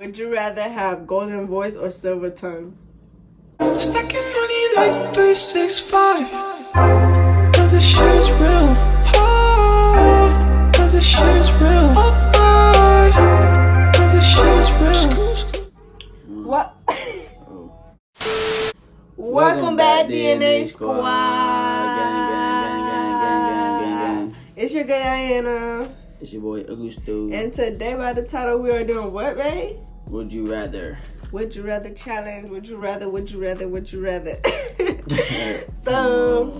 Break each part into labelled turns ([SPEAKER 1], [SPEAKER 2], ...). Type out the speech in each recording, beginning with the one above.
[SPEAKER 1] Would you rather have golden voice or silver tongue?
[SPEAKER 2] Stacking money like 365. Cause this shit is real. Oh, cause this shit is real. Oh, cause this shit is real.
[SPEAKER 1] What? Welcome back, DNA Squad.
[SPEAKER 3] Gang.
[SPEAKER 1] It's your girl Diana.
[SPEAKER 3] It's your boy Augusto.
[SPEAKER 1] And today by the title we are doing what, babe?
[SPEAKER 3] Would you rather?
[SPEAKER 1] Would you rather challenge? Would you rather? So,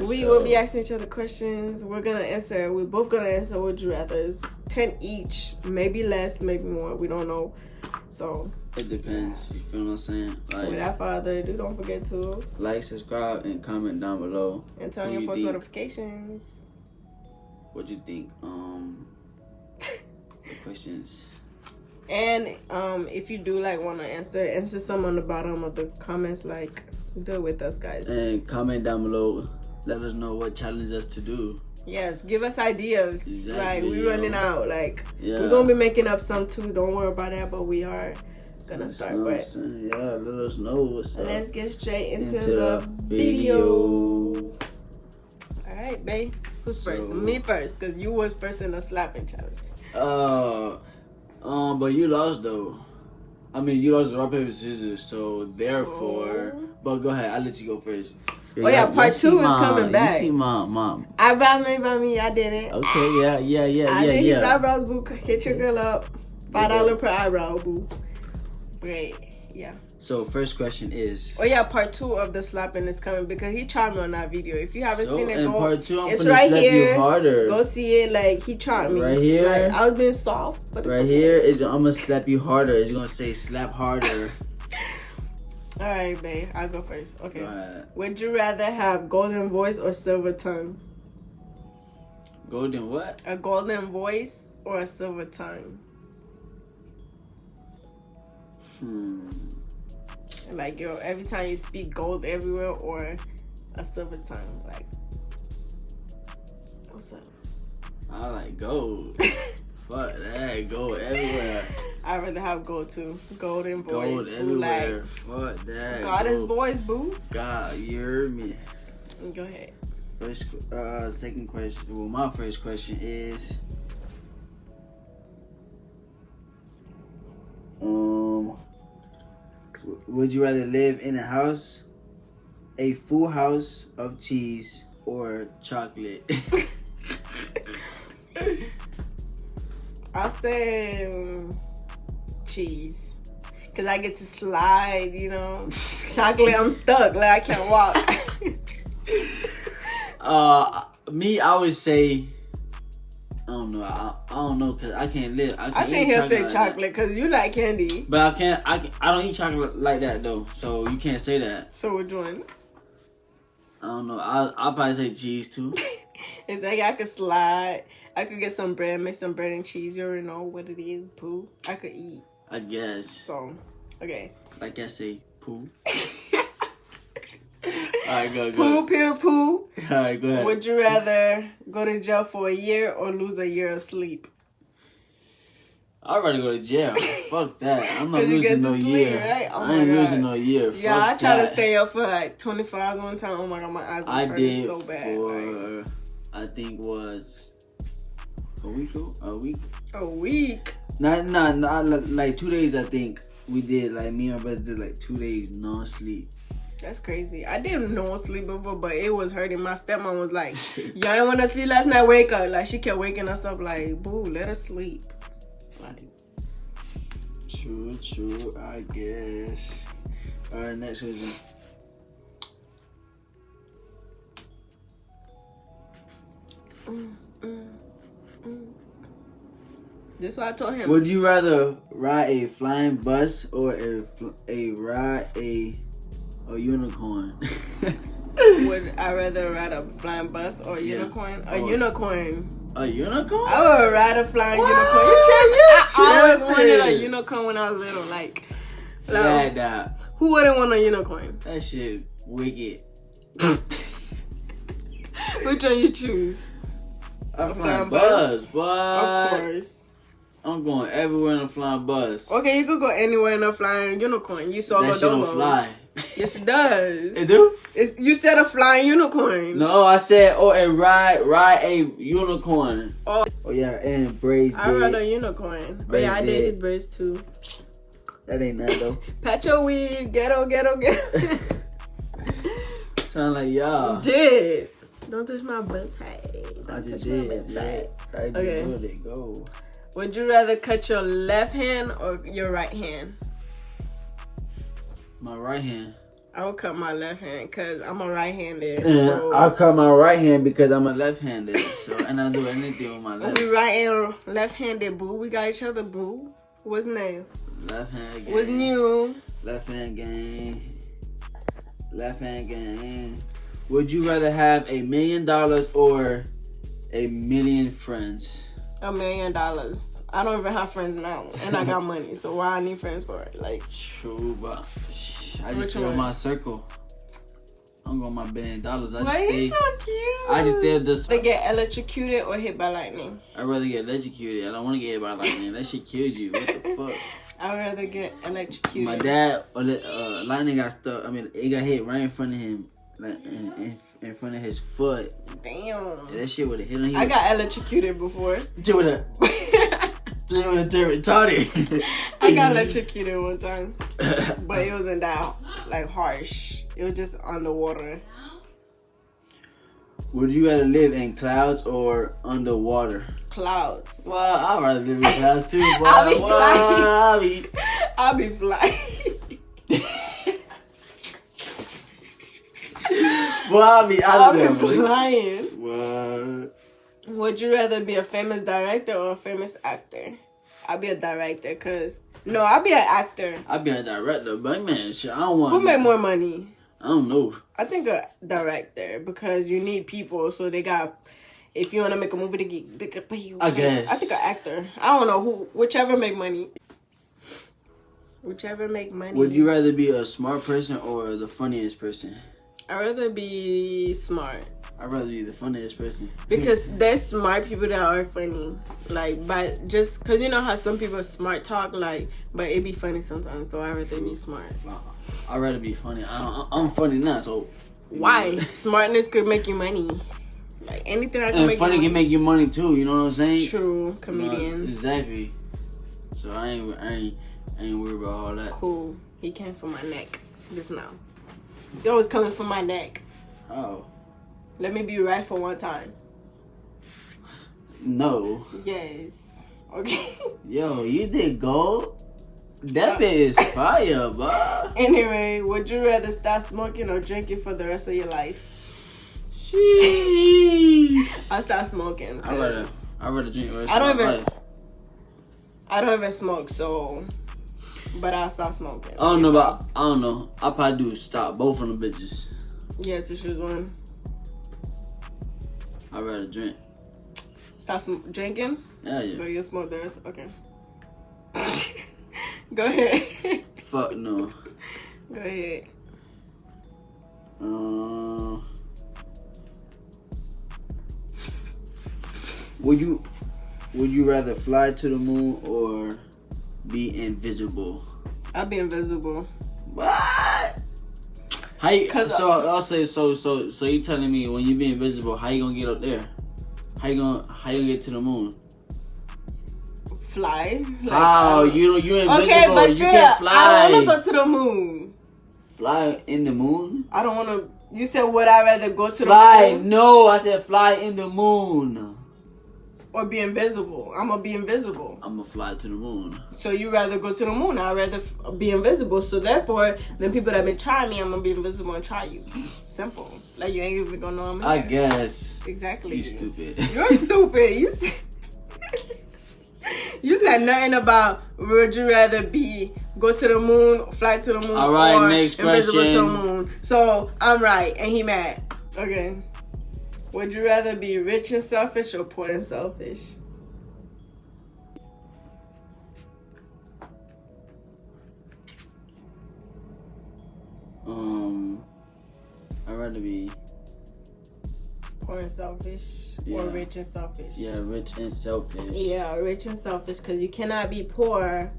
[SPEAKER 1] we will be asking each other questions. We're gonna answer. We're both gonna answer would you rather's. 10 each, maybe less, maybe more. We don't know. So
[SPEAKER 3] it depends. You feel what I'm saying? Like,
[SPEAKER 1] without further ado, don't forget to
[SPEAKER 3] like, subscribe, and comment down below.
[SPEAKER 1] And turn your post notifications.
[SPEAKER 3] What you think? Questions.
[SPEAKER 1] And if you do want to answer some on the bottom of the comments. Do it with us, guys.
[SPEAKER 3] And comment down below. Let us know what challenge us to do.
[SPEAKER 1] Yes, give us ideas.
[SPEAKER 3] Exactly,
[SPEAKER 1] we running out.
[SPEAKER 3] Yeah.
[SPEAKER 1] We're gonna be making up some too. Don't worry about that. But we are gonna start. But
[SPEAKER 3] yeah, let us know what's up.
[SPEAKER 1] Let's get straight into the video. All right, babe. Who's first? Me first, cause you was first in the slapping challenge.
[SPEAKER 3] But you lost though. I mean, you lost the rock paper scissors, so therefore. But go ahead, I'll let you go first.
[SPEAKER 1] Part 2 is coming back.
[SPEAKER 3] You see mom.
[SPEAKER 1] Eyebrows made by me. I did it.
[SPEAKER 3] Okay, yeah.
[SPEAKER 1] I did his eyebrows, boo. Hit your girl up. $5 per eyebrow, boo. Great. Yeah.
[SPEAKER 3] So first question is.
[SPEAKER 1] Part 2 of the slapping is coming because he charmed me on that video. If you haven't seen it, go.
[SPEAKER 3] Part 2, I'm
[SPEAKER 1] it's
[SPEAKER 3] gonna
[SPEAKER 1] right
[SPEAKER 3] slap
[SPEAKER 1] here.
[SPEAKER 3] You harder.
[SPEAKER 1] Go see it. He charmed me.
[SPEAKER 3] Right here.
[SPEAKER 1] I was being soft, but
[SPEAKER 3] right here is I'm gonna slap you harder. It's gonna say slap harder.
[SPEAKER 1] All right, babe. I'll go first. Okay.
[SPEAKER 3] Go ahead.
[SPEAKER 1] Would you rather have golden voice or silver tongue?
[SPEAKER 3] Golden what?
[SPEAKER 1] A golden voice or a silver tongue? Every time you speak gold everywhere or a silver tongue. What's up?
[SPEAKER 3] I like gold. Fuck that, gold everywhere.
[SPEAKER 1] I'd rather have gold too. Golden voice.
[SPEAKER 3] Gold everywhere. Fuck that.
[SPEAKER 1] Goddess voice, boo.
[SPEAKER 3] God, you heard me.
[SPEAKER 1] Go ahead.
[SPEAKER 3] Second question. Well, my first question is. Would you rather live in a full house of cheese, or chocolate?
[SPEAKER 1] I'll say cheese. Because I get to slide, Chocolate, I'm stuck. I can't walk.
[SPEAKER 3] Me, I would say, I don't know. I don't know because I can't live.
[SPEAKER 1] I think he'll say chocolate because you like candy.
[SPEAKER 3] But I don't eat chocolate like that though. So you can't say that.
[SPEAKER 1] So which one?
[SPEAKER 3] I don't know. I'll probably say cheese too.
[SPEAKER 1] It's I could slide. I could get some bread, make some bread and cheese. You already know what it is, poo. I could eat.
[SPEAKER 3] I guess.
[SPEAKER 1] So, okay.
[SPEAKER 3] Like I say, poo. Alright, go.
[SPEAKER 1] Poo, pure poo.
[SPEAKER 3] Alright, go ahead.
[SPEAKER 1] Would you rather go to jail for a year or lose a year of sleep?
[SPEAKER 3] I'd rather go to jail. Fuck that. I'm not losing no
[SPEAKER 1] sleep,
[SPEAKER 3] year.
[SPEAKER 1] Right? Oh
[SPEAKER 3] I ain't losing no year.
[SPEAKER 1] Yeah, I tried to stay up for 24 hours one time. Oh my god, my eyes were hurting so bad.
[SPEAKER 3] For, I think was a week.
[SPEAKER 1] A week?
[SPEAKER 3] Not like 2 days. I think we did. Me and my brother did 2 days non-sleep.
[SPEAKER 1] That's crazy. I didn't know sleep before, but it was hurting. My stepmom was like, "Y'all ain't want to sleep last night. Wake up!" She kept waking us up. Boo, let us sleep.
[SPEAKER 3] True. I guess. All right, next question.
[SPEAKER 1] This is what I told him.
[SPEAKER 3] Would you rather ride a flying bus or ride a unicorn?
[SPEAKER 1] Would I rather ride a flying bus or a unicorn? A unicorn.
[SPEAKER 3] A unicorn?
[SPEAKER 1] I would ride a flying unicorn. I always wanted a unicorn when I was little. Who wouldn't want a unicorn?
[SPEAKER 3] That shit wicked.
[SPEAKER 1] Which one you choose?
[SPEAKER 3] A flying bus, boy.
[SPEAKER 1] Of course.
[SPEAKER 3] I'm going everywhere in a flying bus.
[SPEAKER 1] Okay, you could go anywhere in a flying unicorn. You saw
[SPEAKER 3] That shit don't
[SPEAKER 1] Dolo.
[SPEAKER 3] fly.
[SPEAKER 1] Yes, it does.
[SPEAKER 3] It do?
[SPEAKER 1] You said a flying unicorn.
[SPEAKER 3] No, I said, and ride a unicorn.
[SPEAKER 1] Oh,
[SPEAKER 3] Yeah, and braids.
[SPEAKER 1] I rode a unicorn. Oh yeah, I did his braids too.
[SPEAKER 3] That ain't nothing though.
[SPEAKER 1] Pat your weave, ghetto.
[SPEAKER 3] Sound like y'all.
[SPEAKER 1] You did. Don't touch my butt.
[SPEAKER 3] I just did. Yeah. I just let it go.
[SPEAKER 1] Would you rather cut your left hand or your right hand?
[SPEAKER 3] My right hand.
[SPEAKER 1] I would cut my left hand because I'm a right-handed.
[SPEAKER 3] Yeah,
[SPEAKER 1] So
[SPEAKER 3] I'll cut my right hand because I'm a left-handed. So and I do anything with my left.
[SPEAKER 1] we right and left-handed, boo. We got each other, boo. What's new?
[SPEAKER 3] Left hand game.
[SPEAKER 1] What's new?
[SPEAKER 3] Left hand game. Left hand game. Would you rather have $1 million or 1,000,000 friends?
[SPEAKER 1] $1 million. I don't even have friends now, and I got money. So why I need friends for it? Like,
[SPEAKER 3] true, but I just
[SPEAKER 1] Which
[SPEAKER 3] stay
[SPEAKER 1] one?
[SPEAKER 3] in my circle. I'm going my $1 billion.
[SPEAKER 1] why you so cute?
[SPEAKER 3] I just stay at this.
[SPEAKER 1] They get electrocuted or hit by lightning.
[SPEAKER 3] I'd rather get electrocuted. I don't want to get hit by lightning. That shit kills you. What the fuck?
[SPEAKER 1] I'd rather get electrocuted.
[SPEAKER 3] My dad, lightning got stuck. I mean, it got hit right in front of him, like in front of his foot.
[SPEAKER 1] Damn.
[SPEAKER 3] Yeah, that shit would have hit him.
[SPEAKER 1] I got electrocuted before.
[SPEAKER 3] Shit would have turned retarded.
[SPEAKER 1] I got electrocuted one time, but it wasn't that like harsh. It was just underwater.
[SPEAKER 3] Would you rather live in clouds or underwater?
[SPEAKER 1] Clouds.
[SPEAKER 3] Well, I'd rather live in clouds too. Boy.
[SPEAKER 1] I'll be flying.
[SPEAKER 3] I'll be
[SPEAKER 1] flying.
[SPEAKER 3] What?
[SPEAKER 1] Would you rather be a famous director or a famous actor? I'll be a director, I'll be an actor.
[SPEAKER 3] I'd be a director, but man, shit, I don't want.
[SPEAKER 1] Who make more money?
[SPEAKER 3] I don't know.
[SPEAKER 1] I think a director because you need people, so they got. If you want to make a movie, they can pay you.
[SPEAKER 3] I guess.
[SPEAKER 1] I think an actor. I don't know whichever make money. Whichever make money.
[SPEAKER 3] Would you rather be a smart person or the funniest person?
[SPEAKER 1] I'd rather be smart.
[SPEAKER 3] I'd rather be the funniest person.
[SPEAKER 1] Because there's smart people that are funny. Like, but just because you know how some people smart talk, like, but it be funny sometimes. So I'd rather be smart.
[SPEAKER 3] I'd rather be funny. I'm funny now, so.
[SPEAKER 1] Why? Smartness could make you money. Like, anything I can make
[SPEAKER 3] funny
[SPEAKER 1] you
[SPEAKER 3] can make you money too, you know what I'm saying?
[SPEAKER 1] True. Comedians.
[SPEAKER 3] Exactly. So I ain't worried about all that.
[SPEAKER 1] Cool. He came from my neck just now. That was coming from my neck.
[SPEAKER 3] Oh.
[SPEAKER 1] Let me be right for one time.
[SPEAKER 3] No.
[SPEAKER 1] Yes. Okay.
[SPEAKER 3] Yo, you did gold? That bit is fire, bro.
[SPEAKER 1] Anyway, would you rather stop smoking or drinking for the rest of your life?
[SPEAKER 3] Sheesh.
[SPEAKER 1] I stop smoking.
[SPEAKER 3] I'd rather drink the rest
[SPEAKER 1] I don't
[SPEAKER 3] of my
[SPEAKER 1] even-
[SPEAKER 3] life.
[SPEAKER 1] I don't even smoke, so. But I'll stop smoking.
[SPEAKER 3] I don't know. I'll probably do stop both of them bitches.
[SPEAKER 1] Yeah, to choose one.
[SPEAKER 3] I'd rather drink.
[SPEAKER 1] Stop drinking?
[SPEAKER 3] Yeah.
[SPEAKER 1] So you'll smoke the rest? Okay. Go ahead.
[SPEAKER 3] Fuck no.
[SPEAKER 1] Go ahead.
[SPEAKER 3] Would you rather fly to the moon or be invisible?
[SPEAKER 1] I'll be invisible.
[SPEAKER 3] What? How you? So I'll say so. You telling me when you be invisible, how you gonna get up there? How you gonna get to the moon?
[SPEAKER 1] Fly.
[SPEAKER 3] Like, you invisible.
[SPEAKER 1] Okay, but
[SPEAKER 3] you
[SPEAKER 1] still,
[SPEAKER 3] can't fly.
[SPEAKER 1] I don't want to go to the moon.
[SPEAKER 3] Fly in the moon?
[SPEAKER 1] I don't want to. You said would I rather go to
[SPEAKER 3] fly?
[SPEAKER 1] the moon?
[SPEAKER 3] No, I said fly in the moon.
[SPEAKER 1] Or be invisible. I'm gonna be invisible.
[SPEAKER 3] I'm gonna fly to the moon.
[SPEAKER 1] So you rather go to the moon? I'd rather be invisible. So therefore, the people that been trying me, I'm gonna be invisible and try you. Simple. Like you ain't even gonna know I'm here.
[SPEAKER 3] I guess.
[SPEAKER 1] Exactly.
[SPEAKER 3] You stupid.
[SPEAKER 1] You're stupid. You said. You said nothing about would you rather go to the moon, fly to the moon,
[SPEAKER 3] all right,
[SPEAKER 1] or
[SPEAKER 3] next
[SPEAKER 1] invisible
[SPEAKER 3] question.
[SPEAKER 1] to the moon. So I'm right and he mad. Okay. Would you rather be rich and selfish or poor and selfish?
[SPEAKER 3] I'd rather be
[SPEAKER 1] Poor and selfish.
[SPEAKER 3] Yeah.
[SPEAKER 1] Or rich and selfish.
[SPEAKER 3] Yeah, rich and selfish.
[SPEAKER 1] Yeah, rich and selfish, because you cannot be poor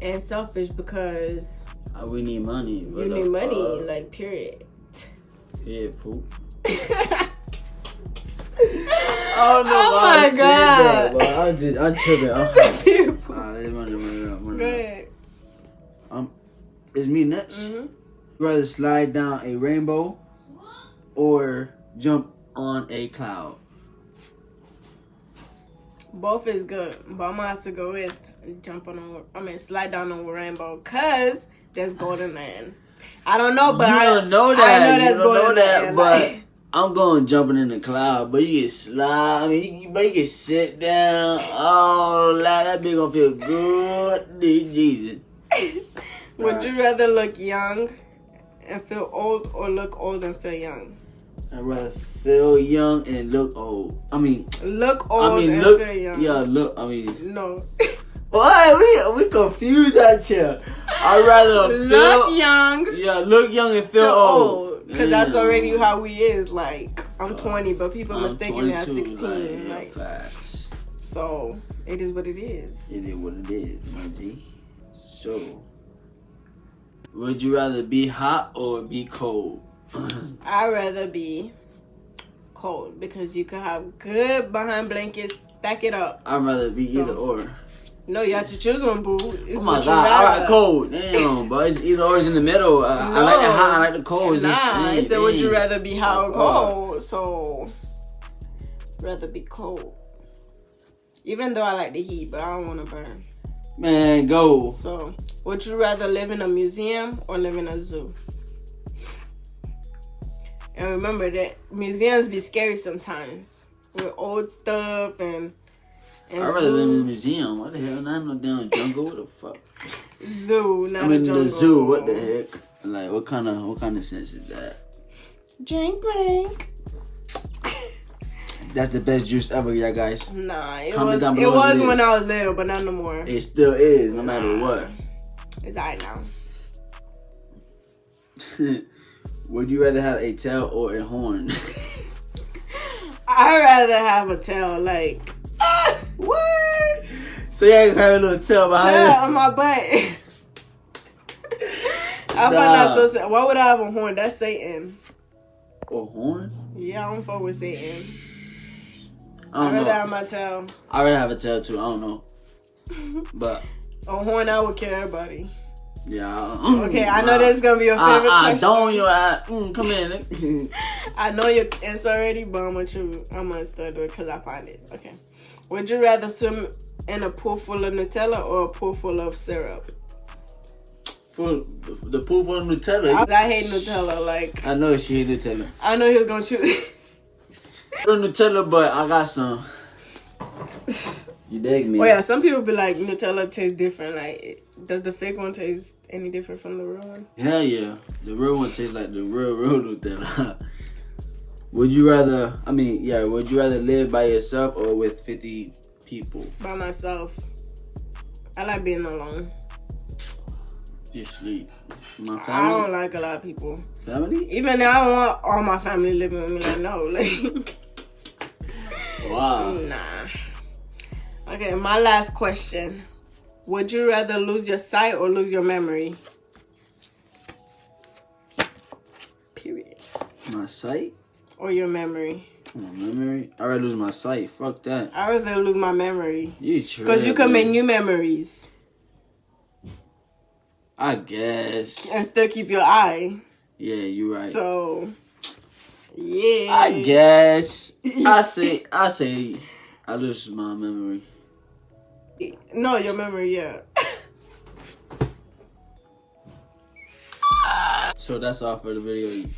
[SPEAKER 1] and selfish because
[SPEAKER 3] We need money.
[SPEAKER 1] you need money, like, period.
[SPEAKER 3] Yeah, poop.
[SPEAKER 1] Oh my God.
[SPEAKER 3] I'm tripping.
[SPEAKER 1] Go ahead.
[SPEAKER 3] It's me next.
[SPEAKER 1] Mm-hmm.
[SPEAKER 3] Rather slide down a rainbow or jump on a cloud.
[SPEAKER 1] Both is good, but I'm gonna have to go with slide down on a rainbow, cause there's golden land. I don't know, but
[SPEAKER 3] I don't know that.
[SPEAKER 1] I know there's golden land,
[SPEAKER 3] but
[SPEAKER 1] like,
[SPEAKER 3] I'm going jumping in the cloud. But you can slide. I mean, but you can sit down. Oh, that bitch gonna feel good. Jesus.
[SPEAKER 1] would you rather look young and feel old, or look old and feel young?
[SPEAKER 3] I'd rather feel young and look old.
[SPEAKER 1] Look old and
[SPEAKER 3] look.
[SPEAKER 1] feel young.
[SPEAKER 3] Yeah, look.
[SPEAKER 1] No.
[SPEAKER 3] What? We confused out here. I'd rather
[SPEAKER 1] Look young.
[SPEAKER 3] Yeah, look young and feel old.
[SPEAKER 1] Because that's already how we is. Like, I'm 20, but people mistaken me as 16.
[SPEAKER 3] Like, facts.
[SPEAKER 1] So, it is what it is.
[SPEAKER 3] It is what it is, my G. So, would you rather be hot or be cold?
[SPEAKER 1] I'd rather be cold, because you can have good behind blankets, stack it up.
[SPEAKER 3] I'd rather be either or.
[SPEAKER 1] No, you have to choose one, boo. It's
[SPEAKER 3] Oh my
[SPEAKER 1] what
[SPEAKER 3] God,
[SPEAKER 1] you
[SPEAKER 3] I
[SPEAKER 1] rather.
[SPEAKER 3] like cold. Damn, but it's either or, it's in the middle. I like the hot, I like the cold.
[SPEAKER 1] Nah, it said would you rather be hot or
[SPEAKER 3] Oh.
[SPEAKER 1] cold? So, rather be cold. Even though I like the heat, but I don't want to burn.
[SPEAKER 3] Man, go.
[SPEAKER 1] So, would you rather live in a museum or live in a zoo? And remember that museums be scary sometimes with old stuff and
[SPEAKER 3] I'd rather live in a museum. What the hell? Not no damn jungle. What the fuck?
[SPEAKER 1] Zoo, not
[SPEAKER 3] I mean,
[SPEAKER 1] a jungle.
[SPEAKER 3] the zoo. What the heck? Like, what kind of sense is that?
[SPEAKER 1] Drink break.
[SPEAKER 3] That's the best juice ever, yeah, guys.
[SPEAKER 1] Nah, it
[SPEAKER 3] Comment
[SPEAKER 1] was
[SPEAKER 3] down below what it
[SPEAKER 1] when
[SPEAKER 3] is.
[SPEAKER 1] I was little, but not no more.
[SPEAKER 3] It still is, no matter what.
[SPEAKER 1] It's alright now.
[SPEAKER 3] Would you rather have a tail or a horn?
[SPEAKER 1] I'd rather have a tail, like, what?
[SPEAKER 3] So you ain't have a little tail behind
[SPEAKER 1] Tail
[SPEAKER 3] you?
[SPEAKER 1] on my butt. I find that so sad. Why would I have a horn? That's Satan.
[SPEAKER 3] A horn?
[SPEAKER 1] Yeah, I don't fuck with Satan.
[SPEAKER 3] I
[SPEAKER 1] I'd
[SPEAKER 3] don't
[SPEAKER 1] rather
[SPEAKER 3] know.
[SPEAKER 1] have my tail.
[SPEAKER 3] I'd rather have a tail too. I don't know. But
[SPEAKER 1] A horn, I would kill everybody.
[SPEAKER 3] yeah.
[SPEAKER 1] Okay, I know this is gonna be your favorite question.
[SPEAKER 3] Don't your come in. Nigga.
[SPEAKER 1] I know your answer already, but I'm gonna still do it because I find it. Okay. Would you rather swim in a pool full of Nutella or a pool full of syrup?
[SPEAKER 3] The pool full of Nutella.
[SPEAKER 1] I hate Nutella. Like,
[SPEAKER 3] I know she hate Nutella.
[SPEAKER 1] I know he was gonna choose.
[SPEAKER 3] For Nutella, but I got some. You dig me?
[SPEAKER 1] Oh yeah, some people be like Nutella tastes different. Like, does the fake one taste any different from the real one?
[SPEAKER 3] Hell yeah. The real one tastes like the real Nutella. Would you rather, would you rather live by yourself or with 50 people?
[SPEAKER 1] By myself. I like being alone.
[SPEAKER 3] You sleep. My
[SPEAKER 1] I
[SPEAKER 3] family?
[SPEAKER 1] don't like a lot of people.
[SPEAKER 3] Family?
[SPEAKER 1] Even though I don't want all my family living with me, like, no, like.
[SPEAKER 3] Wow.
[SPEAKER 1] Nah. Okay, my last question. Would you rather lose your sight or lose your memory? Period.
[SPEAKER 3] My sight?
[SPEAKER 1] Or your memory?
[SPEAKER 3] My memory? I'd rather lose my sight. Fuck that.
[SPEAKER 1] I'd rather lose my memory.
[SPEAKER 3] You true.
[SPEAKER 1] Because you can make new memories.
[SPEAKER 3] I guess.
[SPEAKER 1] And still keep your eye.
[SPEAKER 3] Yeah, you're right.
[SPEAKER 1] So, yeah.
[SPEAKER 3] I guess. I say I lose my memory.
[SPEAKER 1] No, your memory, yeah.
[SPEAKER 3] So that's all for the video.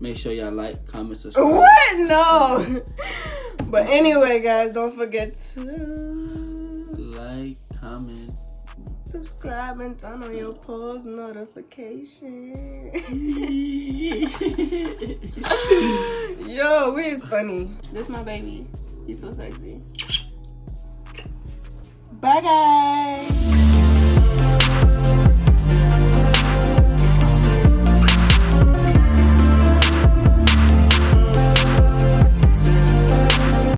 [SPEAKER 3] Make sure y'all like, comment, subscribe.
[SPEAKER 1] What? No. But anyway, guys, don't forget to
[SPEAKER 3] Like, comment.
[SPEAKER 1] subscribe and turn on your post notification. Yo, we is funny. This my baby. He's so sexy. Bye, guys.